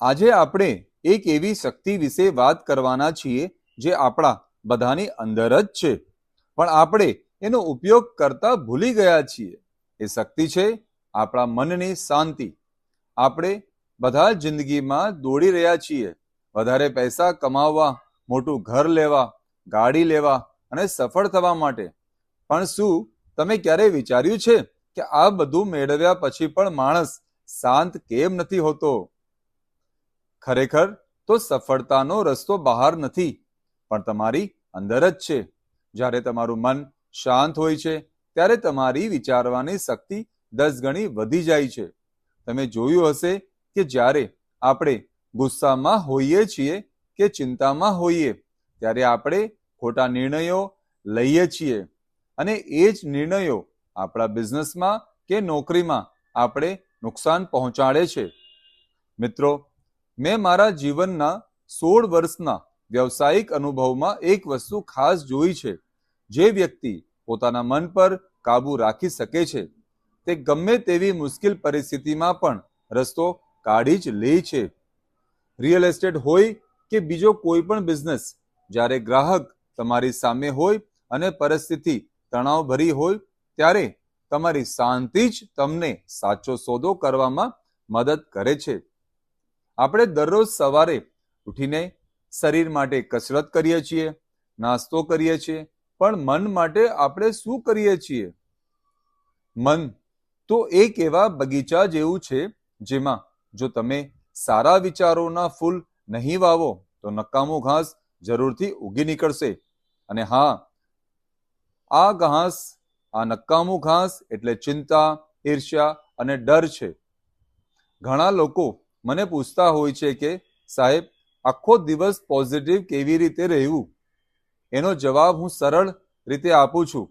આજે આપણે એક એવી શક્તિ વિશે વાત કરવાના છીએ જે આપણા બધાની અંદર જ છે, પણ આપણે એનો ઉપયોગ કરતા ભૂલી ગયા છીએ. એ શક્તિ છે આપણા મનની શાંતિ. આપણે બધા જિંદગીમાં દોડી રહ્યા છીએ, વધારે પૈસા કમાવવા, મોટું ઘર લેવા, ગાડી લેવા અને સફળ થવા માટે. પણ શું તમે ક્યારે વિચાર્યું છે કે આ બધું મેળવ્યા પછી પણ માણસ શાંત કેમ નથી હોતો? ખરેખર તો સફળતાનો રસ્તો બહાર નથી, પણ તમારી અંદર જ છે. જ્યારે તમારું મન શાંત હોય છે ત્યારે તમારી વિચારવાની શક્તિ 10 ગણી વધી જાય છે. તમે જોયું હશે કે જ્યારે આપણે ગુસ્સામાં હોઈએ છીએ કે ચિંતામાં હોઈએ ત્યારે આપણે ખોટા નિર્ણયો લઈએ છીએ, અને એ જ નિર્ણયો આપણા બિઝનેસમાં કે નોકરીમાં આપણે નુકસાન પહોંચાડે છે. મિત્રો, મેં મારા જીવનના 16 વર્ષના વ્યવસાયિક અનુભવમાં એક વસ્તુ ખાસ જોઈ છે. જે વ્યક્તિ પોતાના મન પર કાબુ રાખી શકે છે તે ગમે તેવી મુશ્કેલ પરિસ્થિતિમાં પણ રસ્તો કાઢી જ લે છે. રિયલ એસ્ટેટ હોય કે બીજો કોઈ પણ બિઝનેસ, જ્યારે ગ્રાહક તમારી સામે હોય અને પરિસ્થિતિ તણાવભરી હોય ત્યારે તમારી શાંતિ જ તમને સાચો સોદો કરવામાં મદદ કરે છે. આપણે દરરોજ સવારે ઉઠીને શરીર માટે કસરત કરીએ છીએ, નાસ્તો કરીએ છીએ, પણ મન માટે આપણે શું કરીએ છીએ? મન તો એક એવા બગીચા જેવું છે જેમાં જો તમે સારા વિચારોના ફૂલ નહીં વાવો તો નકામો ઘાસ જરૂરથી ઉગી નીકળશે. અને હા, આ નકામું ઘાસ એટલે ચિંતા, ઈર્ષ્યા અને ડર છે. ઘણા લોકો મને પૂછતા હોય છે કે સાહેબ, આખો દિવસ પોઝિટિવ કેવી રીતે રહેવું? એનો જવાબ હું સરળ રીતે આપું છું.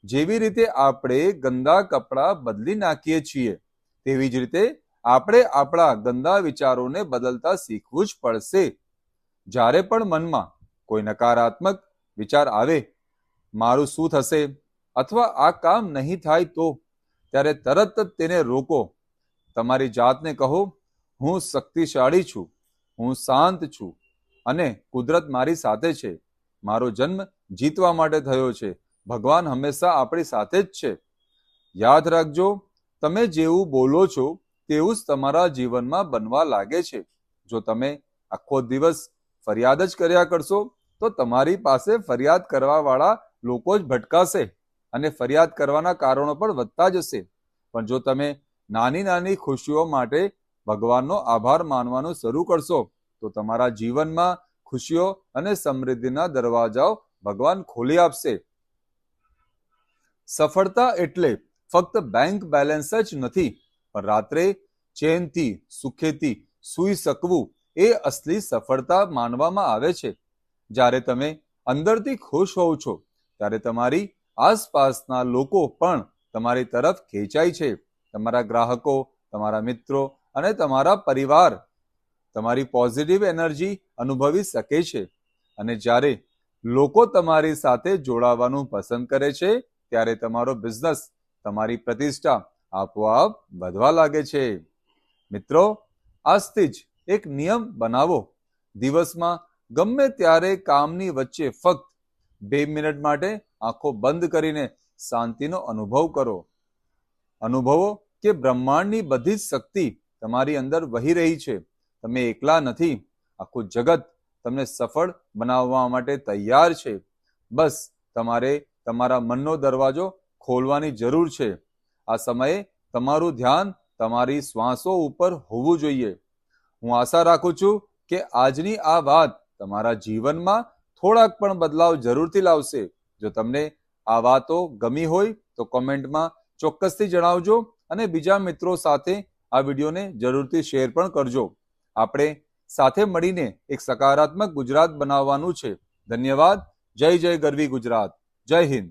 જેવી રીતે આપણે ગંદા કપડાં બદલી નાખીએ છીએ, તેવી જ રીતે આપણે આપણા ગંદા વિચારોને બદલતા શીખવું જ પડશે. જ્યારે પણ મનમાં કોઈ નકારાત્મક વિચાર આવે, મારું શું થશે અથવા આ કામ નહીં થાય તો, ત્યારે તરત જ તેને રોકો. તમારી જાતને કહો, હું શક્તિશાળી છું, હું શાંત છું અને કુદરત મારી સાથે છે. મારો જન્મ જીતવા માટે થયો છે. ભગવાન હંમેશા આપણી સાથે જ છે. યાદ રાખજો, તમે જેવું બોલો છો તેવું જ તમારા જીવનમાં બનવા લાગે છે. જો તમે આખો દિવસ ફરિયાદ જ કર્યા કરશો તો તમારી પાસે ફરિયાદ કરવાવાળા લોકો જ ભટકાશે અને ફરિયાદ કરવાના કારણો પણ વધતા જશે. પણ જો તમે નાની નાની ખુશીઓ માટે ભગવાનનો આભાર માનવાનું શરૂ કરશો તો તમારા જીવનમાં ખુશીઓ અને સમૃદ્ધિના દરવાજાઓ ભગવાન ખોલી આપશે. સફળતા એટલે ફક્ત બેંક બેલેન્સ જ નથી, પણ રાત્રે ચેનથી, સુખેથી સૂઈ શકવું એ અસલી સફળતા માનવામાં આવે છે. જ્યારે તમે અંદરથી ખુશ હોવ છો ત્યારે તમારી આસપાસના લોકો પણ તમારી તરફ ખેંચાય છે. તમારા ગ્રાહકો, તમારા મિત્રો અને તમારા પરિવાર તમારી પોઝિટિવ એનર્જી અનુભવી શકે છે. અને જ્યારે લોકો તમારી સાથે જોડાવાનું પસંદ કરે છે ત્યારે તમારો બિઝનેસ, તમારી પ્રતિષ્ઠા આપોઆપ વધવા લાગે છે. મિત્રો, આજથી જ એક નિયમ બનાવો. દિવસમાં ગમે ત્યારે કામની વચ્ચે ફક્ત 2 મિનિટ માટે આંખો બંધ કરીને શાંતિનો અનુભવ કરો. અનુભવો કે બ્રહ્માંડની બધી જ શક્તિ તમારી અંદર વહી રહી છે. તમે એકલા નથી. આખું જગત તમને સફળ બનાવવા માટે તૈયાર છે. બસ તમારે તમારા મનનો દરવાજો ખોલવાની જરૂર છે. આ સમયે તમારું ધ્યાન તમારી શ્વાસો ઉપર હોવું જોઈએ. હું આશા રાખું છું કે આજની આ વાત તમારા જીવનમાં થોડાક પણ બદલાવ જરૂરથી લાવશે. જો તમને આ વાતો ગમી હોય તો કોમેન્ટમાં ચોક્કસથી જણાવજો અને બીજા મિત્રો સાથે આ વિડીયોને જરૂરથી શેર પણ કરજો. આપણે સાથે મળીને એક સકારાત્મક ગુજરાત બનાવવાનું છે. ધન્યવાદ. જય જય ગરવી ગુજરાત. જય હિન્દ.